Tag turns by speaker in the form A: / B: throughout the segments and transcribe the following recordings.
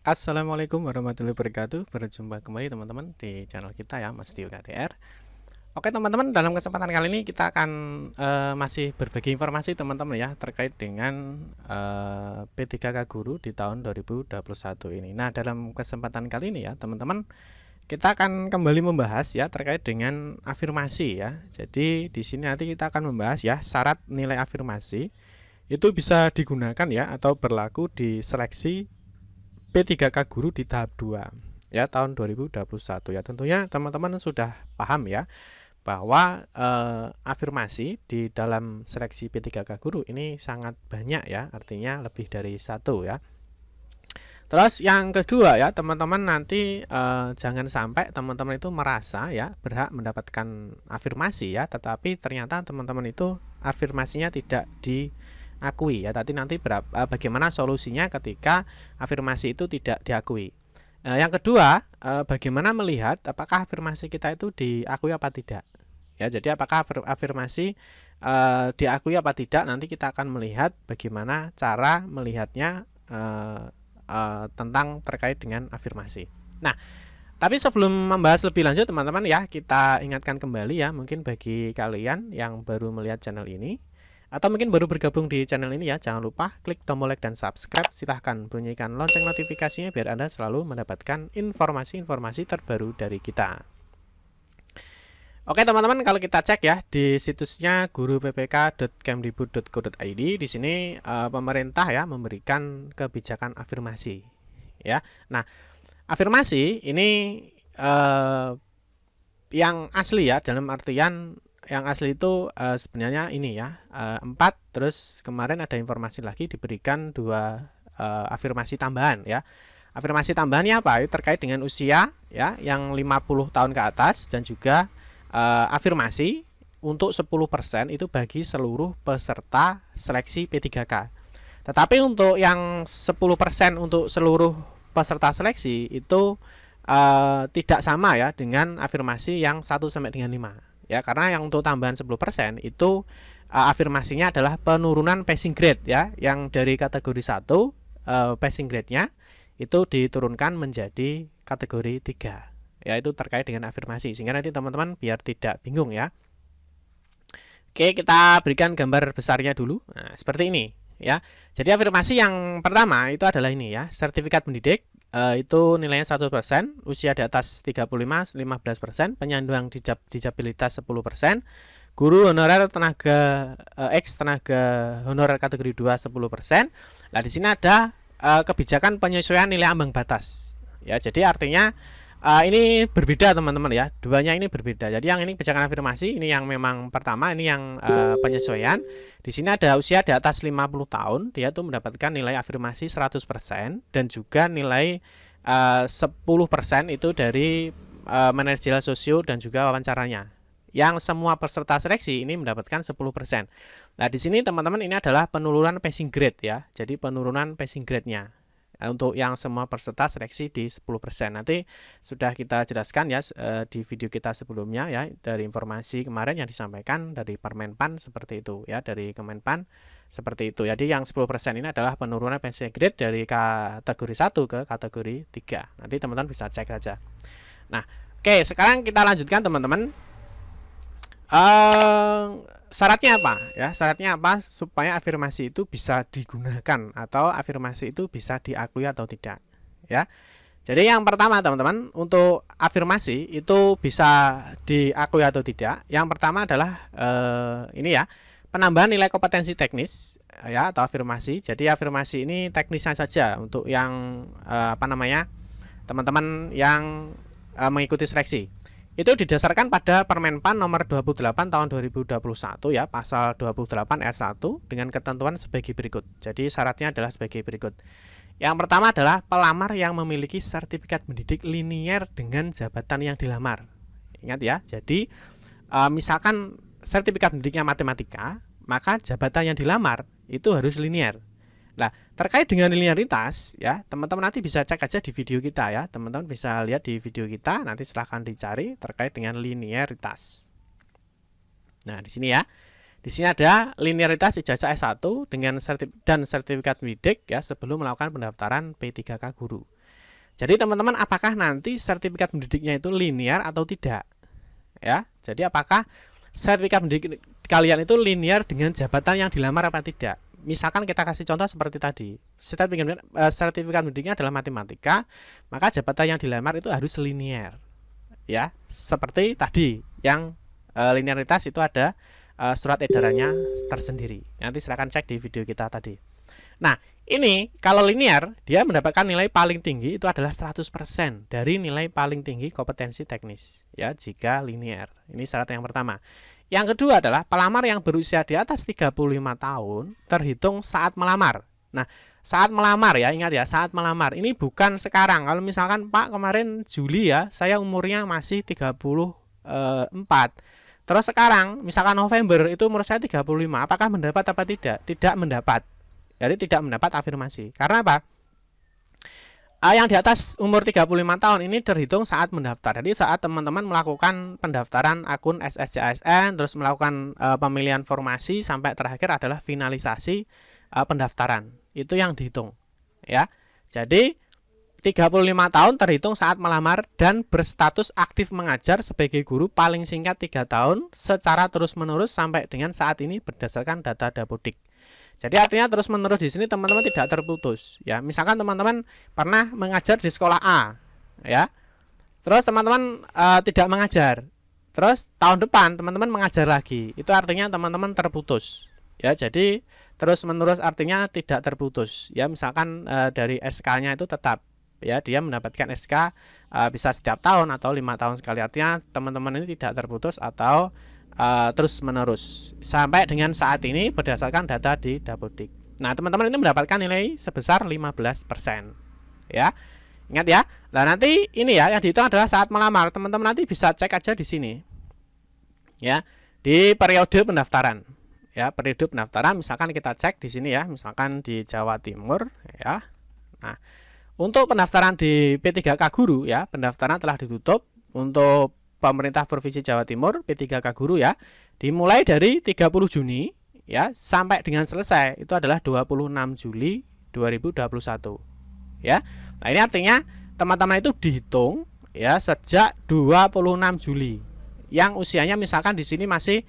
A: Assalamualaikum warahmatullahi wabarakatuh. Berjumpa kembali teman-teman di channel kita ya, Mas Tio KDR. Oke teman-teman, dalam kesempatan kali ini kita akan masih berbagi informasi teman-teman ya terkait dengan P3K Guru di tahun 2021 ini. Nah, dalam kesempatan kali ini ya teman-teman, kita akan kembali membahas ya terkait dengan afirmasi ya. Jadi di sini nanti kita akan membahas ya syarat nilai afirmasi itu bisa digunakan ya atau berlaku di seleksi P3K Guru di tahap 2 ya tahun 2021 ya. Tentunya teman-teman sudah paham ya bahwa afirmasi di dalam seleksi P3K Guru ini sangat banyak ya, artinya lebih dari satu ya. Terus yang kedua ya teman-teman, nanti jangan sampai teman-teman itu merasa ya berhak mendapatkan afirmasi ya, tetapi ternyata teman-teman itu afirmasinya tidak diakui ya. Nanti bagaimana solusinya ketika afirmasi itu tidak diakui. Yang kedua, bagaimana melihat apakah afirmasi kita itu diakui apa tidak ya. Jadi apakah afirmasi diakui apa tidak, nanti kita akan melihat bagaimana cara melihatnya tentang terkait dengan afirmasi. Nah, tapi sebelum membahas lebih lanjut teman-teman ya, kita ingatkan kembali ya, mungkin bagi kalian yang baru melihat channel ini atau mungkin baru bergabung di channel ini ya, jangan lupa klik tombol like dan subscribe. Silahkan bunyikan lonceng notifikasinya biar Anda selalu mendapatkan informasi-informasi terbaru dari kita. Oke teman-teman, kalau kita cek ya di situsnya guruppk.kemdikbud.go.id, di sini pemerintah ya memberikan kebijakan afirmasi ya. Nah, afirmasi ini yang asli ya, dalam artian yang asli itu sebenarnya ini ya 4, terus kemarin ada informasi lagi diberikan 2 afirmasi tambahan ya. Afirmasi tambahannya apa? Terkait dengan usia ya yang 50 tahun ke atas, dan juga afirmasi untuk 10% itu bagi seluruh peserta seleksi P3K. Tetapi untuk yang 10% untuk seluruh peserta seleksi itu tidak sama ya dengan afirmasi yang 1 sampai dengan 5 ya, karena yang untuk tambahan 10% itu afirmasinya adalah penurunan passing grade ya, yang dari kategori 1 passing grade-nya itu diturunkan menjadi kategori 3 ya. Itu terkait dengan afirmasi, sehingga nanti teman-teman biar tidak bingung ya. Oke, kita berikan gambar besarnya dulu. Nah, seperti ini ya. Jadi afirmasi yang pertama itu adalah ini ya, sertifikat pendidik itu nilainya 100%, usia di atas 35 15%, penyandang disabilitas 10%, guru honorer tenaga tenaga honorer kategori 2 10%. Nah, di sini ada kebijakan penyesuaian nilai ambang batas ya. Jadi artinya ini berbeda teman-teman ya, duanya ini berbeda. Jadi yang ini kebijakan afirmasi, ini yang memang pertama, ini yang penyesuaian. Di sini ada usia di atas 50 tahun, dia tuh mendapatkan nilai afirmasi 100%, dan juga nilai 10% itu dari manajerial sosio dan juga wawancaranya. Yang semua peserta seleksi ini mendapatkan 10%. Nah, di sini teman-teman ini adalah penurunan passing grade ya. Jadi penurunan passing grade-nya untuk yang semua peserta seleksi di 10%. Nanti sudah kita jelaskan ya di video kita sebelumnya ya, dari informasi kemarin yang disampaikan dari Permenpan seperti itu ya, dari Kemenpan seperti itu. Jadi yang 10% ini adalah penurunan passing grade dari kategori 1 ke kategori 3. Nanti teman-teman bisa cek saja. Nah, oke, sekarang kita lanjutkan teman-teman. Syaratnya apa ya? Syaratnya apa supaya afirmasi itu bisa digunakan atau afirmasi itu bisa diakui atau tidak ya. Jadi yang pertama teman-teman, untuk afirmasi itu bisa diakui atau tidak, yang pertama adalah ini ya, penambahan nilai kompetensi teknis ya atau afirmasi. Jadi afirmasi ini teknisnya saja untuk yang teman-teman yang mengikuti seleksi. Itu didasarkan pada Permenpan nomor 28 tahun 2021 ya, pasal 28 ayat 1 dengan ketentuan sebagai berikut. Jadi syaratnya adalah sebagai berikut. Yang pertama adalah pelamar yang memiliki sertifikat pendidik linier dengan jabatan yang dilamar. Ingat ya, jadi misalkan sertifikat pendidiknya matematika, maka jabatan yang dilamar itu harus linier. Nah, terkait dengan linearitas ya, teman-teman nanti bisa cek aja di video kita ya. Teman-teman bisa lihat di video kita, nanti silahkan dicari terkait dengan linearitas. Nah, di sini ya. Di sini ada linearitas ijazah S1 dengan sertifikat pendidik ya sebelum melakukan pendaftaran P3K Guru. Jadi teman-teman, apakah nanti sertifikat pendidiknya itu linear atau tidak? Ya, jadi apakah sertifikat pendidik kalian itu linear dengan jabatan yang dilamar apa tidak? Misalkan kita kasih contoh seperti tadi, sertifikat pendidiknya adalah matematika, maka jabatan yang dilamar itu harus linear. Ya, seperti tadi yang linearitas itu ada surat edarannya tersendiri. Nanti silakan cek di video kita tadi. Nah, ini kalau linear, dia mendapatkan nilai paling tinggi itu adalah 100% dari nilai paling tinggi kompetensi teknis. Ya, jika linear. Ini syarat yang pertama. Yang kedua adalah pelamar yang berusia di atas 35 tahun terhitung saat melamar. Nah, saat melamar ya, ingat ya, saat melamar. Ini bukan sekarang. Kalau misalkan Pak kemarin Juli ya, saya umurnya masih 34. Terus sekarang, misalkan November itu umur saya 35, apakah mendapat apa tidak? Tidak mendapat. Jadi tidak mendapat afirmasi. Karena apa? Yang di atas umur 35 tahun ini terhitung saat mendaftar. Jadi saat teman-teman melakukan pendaftaran akun SSCASN, terus melakukan pemilihan formasi sampai terakhir adalah finalisasi pendaftaran. Itu yang dihitung. Ya. Jadi 35 tahun terhitung saat melamar dan berstatus aktif mengajar sebagai guru paling singkat 3 tahun secara terus-menerus sampai dengan saat ini berdasarkan data Dapodik. Jadi artinya terus-menerus di sini teman-teman tidak terputus. Ya, misalkan teman-teman pernah mengajar di sekolah A, ya. Terus teman-teman tidak mengajar. Terus tahun depan teman-teman mengajar lagi. Itu artinya teman-teman terputus. Ya, jadi terus-menerus artinya tidak terputus. Ya, misalkan dari SK-nya itu tetap. Ya, dia mendapatkan SK bisa setiap tahun atau 5 tahun sekali. Artinya teman-teman ini tidak terputus atau terus menerus sampai dengan saat ini berdasarkan data di Dapodik. Nah, teman-teman ini mendapatkan nilai sebesar 15%. Ya. Ingat ya. Nah, nanti ini ya yang dihitung adalah saat melamar. Teman-teman nanti bisa cek aja di sini. Ya, di periode pendaftaran. Ya, periode pendaftaran misalkan kita cek di sini ya, misalkan di Jawa Timur ya. Nah, untuk pendaftaran di P3K Guru ya, pendaftaran telah ditutup untuk pemerintah Provinsi Jawa Timur P3K Guru ya, dimulai dari 30 Juni ya sampai dengan selesai itu adalah 26 Juli 2021 ya. Nah, ini artinya teman-teman itu dihitung ya sejak 26 Juli. Yang usianya misalkan di sini masih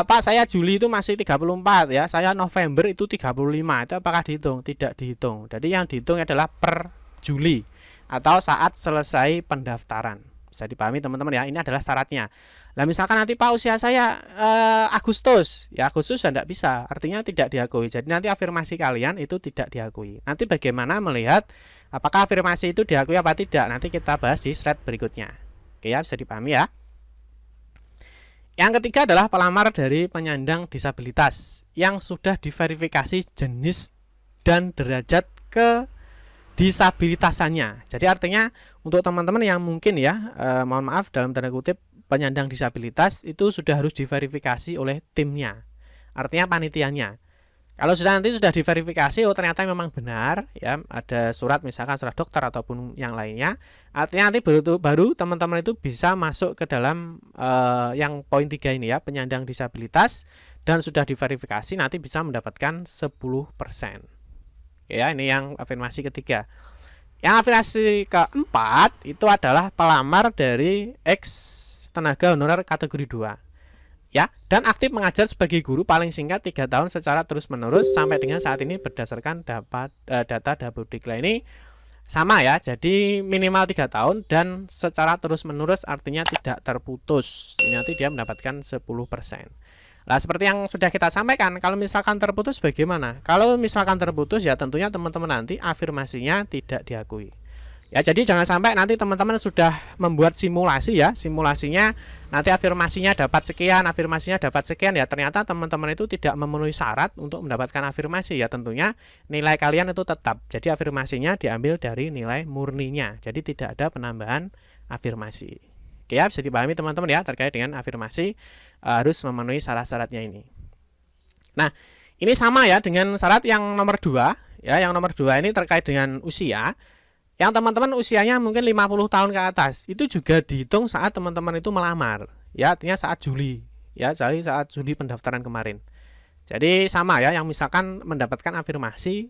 A: Pak saya Juli itu masih 34 ya, saya November itu 35. Itu apakah dihitung? Tidak dihitung. Jadi yang dihitung adalah per Juli atau saat selesai pendaftaran. Bisa dipahami teman-teman ya, ini adalah syaratnya. Nah, misalkan nanti Pak usia saya Agustus, ya Agustus sudah tidak bisa, artinya tidak diakui. Jadi nanti afirmasi kalian itu tidak diakui. Nanti bagaimana melihat apakah afirmasi itu diakui apa tidak? Nanti kita bahas di slide berikutnya. Oke ya, bisa dipahami ya. Yang ketiga adalah pelamar dari penyandang disabilitas yang sudah diverifikasi jenis dan derajat ke disabilitasannya. Jadi artinya untuk teman-teman yang mungkin ya mohon maaf dalam tanda kutip penyandang disabilitas itu sudah harus diverifikasi oleh timnya. Artinya panitianya. Kalau nanti sudah diverifikasi oh ternyata memang benar ya, ada surat misalkan surat dokter ataupun yang lainnya, artinya nanti baru teman-teman itu bisa masuk ke dalam yang poin 3 ini ya, penyandang disabilitas dan sudah diverifikasi nanti bisa mendapatkan 10%. Ya, ini yang afirmasi ketiga. Yang afirmasi keempat itu adalah pelamar dari ex tenaga honorer kategori 2. Ya, dan aktif mengajar sebagai guru paling singkat 3 tahun secara terus-menerus sampai dengan saat ini berdasarkan data Dapodik. Ini sama ya, jadi minimal 3 tahun dan secara terus-menerus artinya tidak terputus. Ini nanti dia mendapatkan 10%. Nah, seperti yang sudah kita sampaikan, kalau misalkan terputus bagaimana? Kalau misalkan terputus ya tentunya teman-teman nanti afirmasinya tidak diakui. Ya, jadi jangan sampai nanti teman-teman sudah membuat simulasi ya, simulasinya nanti afirmasinya dapat sekian, afirmasinya dapat sekian ya, ternyata teman-teman itu tidak memenuhi syarat untuk mendapatkan afirmasi ya, tentunya nilai kalian itu tetap. Jadi afirmasinya diambil dari nilai murninya. Jadi tidak ada penambahan afirmasi. Oke ya, bisa dipahami teman-teman ya terkait dengan afirmasi harus memenuhi syarat-syaratnya ini. Nah, ini sama ya dengan syarat yang nomor 2 ya, yang nomor 2 ini terkait dengan usia. Yang teman-teman usianya mungkin 50 tahun ke atas, itu juga dihitung saat teman-teman itu melamar. Ya, artinya saat Juli. Ya, jadi saat Juli pendaftaran kemarin. Jadi sama ya, yang misalkan mendapatkan afirmasi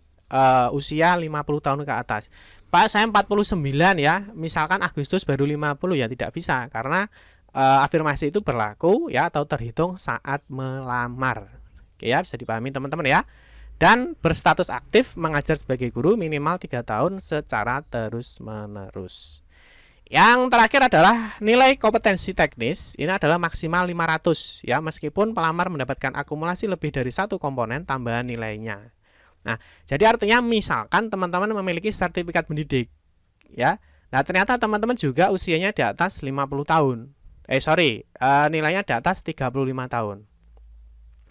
A: usia 50 tahun ke atas. Pak, saya 49 ya, misalkan Agustus baru 50 ya tidak bisa karena afirmasi itu berlaku ya atau terhitung saat melamar. Oke ya, bisa dipahami teman-teman ya. Dan berstatus aktif mengajar sebagai guru minimal 3 tahun secara terus-menerus. Yang terakhir adalah nilai kompetensi teknis. Ini adalah maksimal 500 ya, meskipun pelamar mendapatkan akumulasi lebih dari satu komponen tambahan nilainya. Nah, jadi artinya misalkan teman-teman memiliki sertifikat pendidik ya. Nah, ternyata teman-teman juga usianya di atas 50 tahun. Nilainya di atas 35 tahun.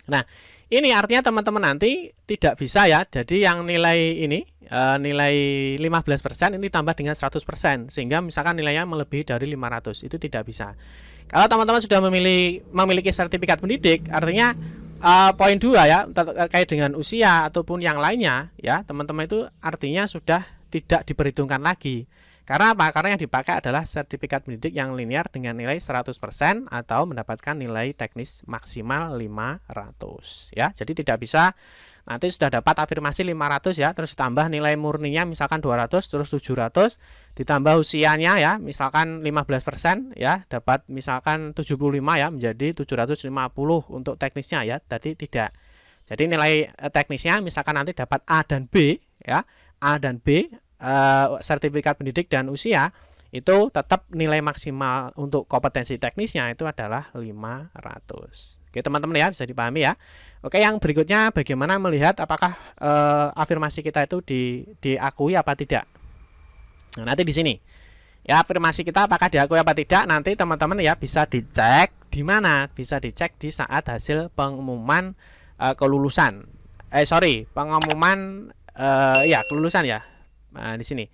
A: Nah, ini artinya teman-teman nanti tidak bisa ya. Jadi yang nilai ini nilai 15% ini tambah dengan 100% sehingga misalkan nilainya melebihi dari 500 itu tidak bisa. Kalau teman-teman sudah memiliki sertifikat pendidik, artinya poin 2 ya terkait dengan usia ataupun yang lainnya ya, teman-teman itu artinya sudah tidak diperhitungkan lagi. Karena apa? Karena yang dipakai adalah sertifikat pendidik yang linear dengan nilai 100% atau mendapatkan nilai teknis maksimal 500 ya. Jadi tidak bisa nanti sudah dapat afirmasi 500 ya, terus tambah nilai murninya misalkan 200 terus 700 ditambah usianya ya, misalkan 15% ya, dapat misalkan 75 ya menjadi 750 untuk teknisnya ya. Tadi tidak. Jadi nilai teknisnya misalkan nanti dapat A dan B ya. A dan B sertifikat pendidik dan usia itu tetap nilai maksimal untuk kompetensi teknisnya itu adalah 500. Oke teman-teman ya, bisa dipahami ya. Oke, yang berikutnya bagaimana melihat apakah afirmasi kita itu diakui apa tidak. Nah, nanti di sini ya afirmasi kita apakah diakui apa tidak nanti teman-teman ya bisa dicek di mana? Bisa dicek di saat hasil pengumuman kelulusan. Pengumuman kelulusan ya. Nah, di sini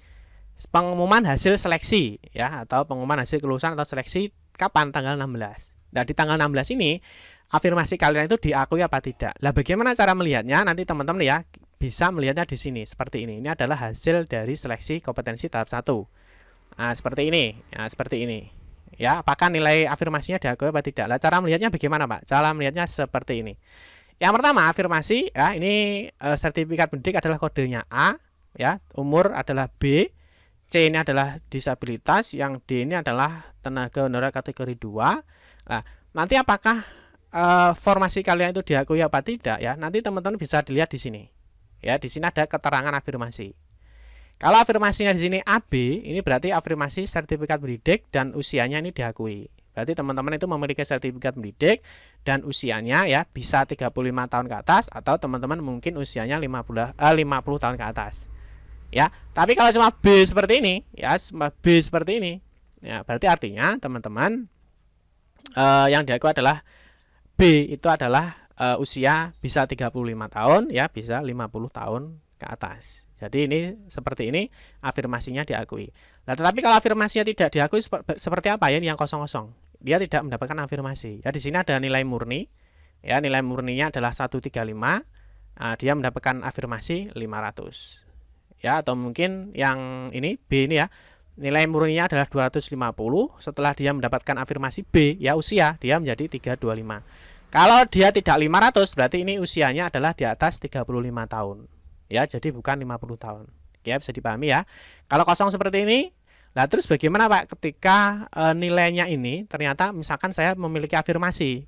A: pengumuman hasil seleksi ya atau pengumuman hasil kelulusan atau seleksi kapan? Tanggal 16. Nah, di tanggal 16 ini afirmasi kalian itu diakui apa tidak. Lah bagaimana cara melihatnya? Nanti teman-teman ya bisa melihatnya di sini seperti ini. Ini adalah hasil dari seleksi kompetensi tahap 1. Nah, seperti ini. Nah, seperti ini. Ya, apakah nilai afirmasinya diakui apa tidak? Lah cara melihatnya bagaimana, Pak? Cara melihatnya seperti ini. Yang pertama, afirmasi ya, ini sertifikat pendidik adalah kodenya A. Ya, umur adalah B, C ini adalah disabilitas, yang D ini adalah tenaga honorer kategori 2. Nah, nanti apakah formasi kalian itu diakui apa tidak ya? Nanti teman-teman bisa dilihat di sini. Ya, di sini ada keterangan afirmasi. Kalau afirmasinya di sini AB, ini berarti afirmasi sertifikat pendidik dan usianya ini diakui. Berarti teman-teman itu memiliki sertifikat pendidik dan usianya ya bisa 35 tahun ke atas atau teman-teman mungkin usianya 50 tahun ke atas. Ya, tapi kalau cuma B seperti ini, ya, B seperti ini, ya, berarti artinya teman-teman yang diakui adalah B itu adalah usia bisa 35 tahun, ya, bisa 50 tahun ke atas. Jadi ini seperti ini afirmasinya diakui. Nah, tetapi kalau afirmasinya tidak diakui seperti apa ya? Ini yang kosong-kosong. Dia tidak mendapatkan afirmasi. Ya, di sini ada nilai murni. Ya, nilai murninya adalah 135. Dia mendapatkan afirmasi 500. Ya, atau mungkin yang ini B ini ya, nilai murninya adalah 250. Setelah dia mendapatkan afirmasi B ya usia, dia menjadi 325. Kalau dia tidak 500 berarti ini usianya adalah di atas 35 tahun ya, jadi bukan 50 tahun ya, bisa dipahami ya. Kalau kosong seperti ini, lah terus bagaimana Pak ketika nilainya ini ternyata misalkan saya memiliki afirmasi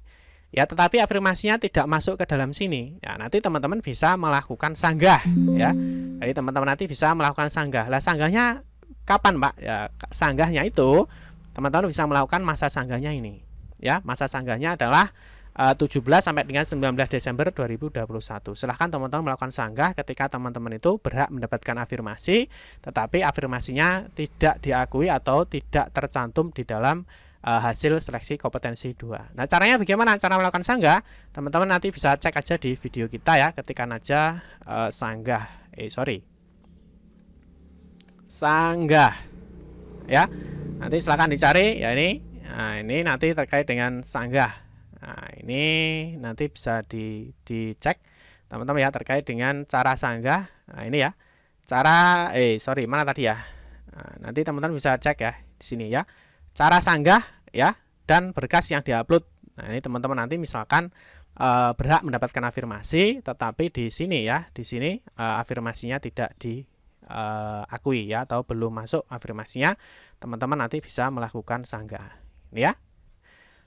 A: ya, tetapi afirmasinya tidak masuk ke dalam sini ya, nanti teman-teman bisa melakukan sanggah ya. Jadi teman-teman nanti bisa melakukan sanggah. Lah sanggahnya kapan Pak? Ya, sanggahnya itu teman-teman bisa melakukan masa sanggahnya ini ya. Masa sanggahnya adalah 17 sampai dengan 19 Desember 2021. Silahkan teman-teman melakukan sanggah ketika teman-teman itu berhak mendapatkan afirmasi, tetapi afirmasinya tidak diakui atau tidak tercantum di dalam hasil seleksi kompetensi 2. Nah, caranya bagaimana? Cara melakukan sanggah, teman-teman nanti bisa cek aja di video kita ya, ketikkan aja sanggah. Sanggah. Ya. Nanti silahkan dicari ya ini. Nah, ini nanti terkait dengan sanggah. Nah, ini nanti bisa dicek teman-teman ya terkait dengan cara sanggah. Nah, ini ya. Cara mana tadi ya? Nah, nanti teman-teman bisa cek ya di sini ya. Cara sanggah ya dan berkas yang diupload. Nah, ini teman-teman nanti misalkan berhak mendapatkan afirmasi, tetapi di sini ya, di sini afirmasinya tidak diakui ya, atau belum masuk afirmasinya, teman-teman nanti bisa melakukan sanggah. Ini ya.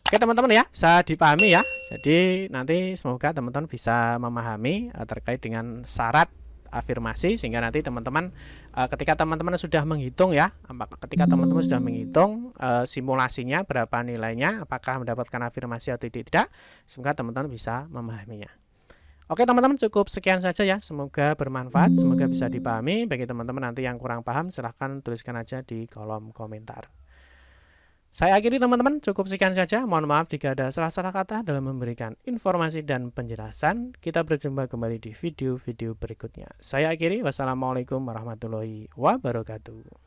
A: Oke teman-teman ya, bisa dipahami ya. Jadi nanti semoga teman-teman bisa memahami terkait dengan syarat afirmasi, sehingga nanti teman-teman ketika teman-teman sudah menghitung ya, ketika teman-teman sudah menghitung simulasinya berapa nilainya, apakah mendapatkan afirmasi atau tidak, semoga teman-teman bisa memahaminya. Oke teman-teman, cukup sekian saja ya, semoga bermanfaat, semoga bisa dipahami. Bagi teman-teman nanti yang kurang paham, silahkan tuliskan aja di kolom komentar. Saya akhiri teman-teman, cukup sekian saja. Mohon maaf jika ada salah-salah kata dalam memberikan informasi dan penjelasan. Kita berjumpa kembali di video-video berikutnya. Saya akhiri, wassalamualaikum warahmatullahi wabarakatuh.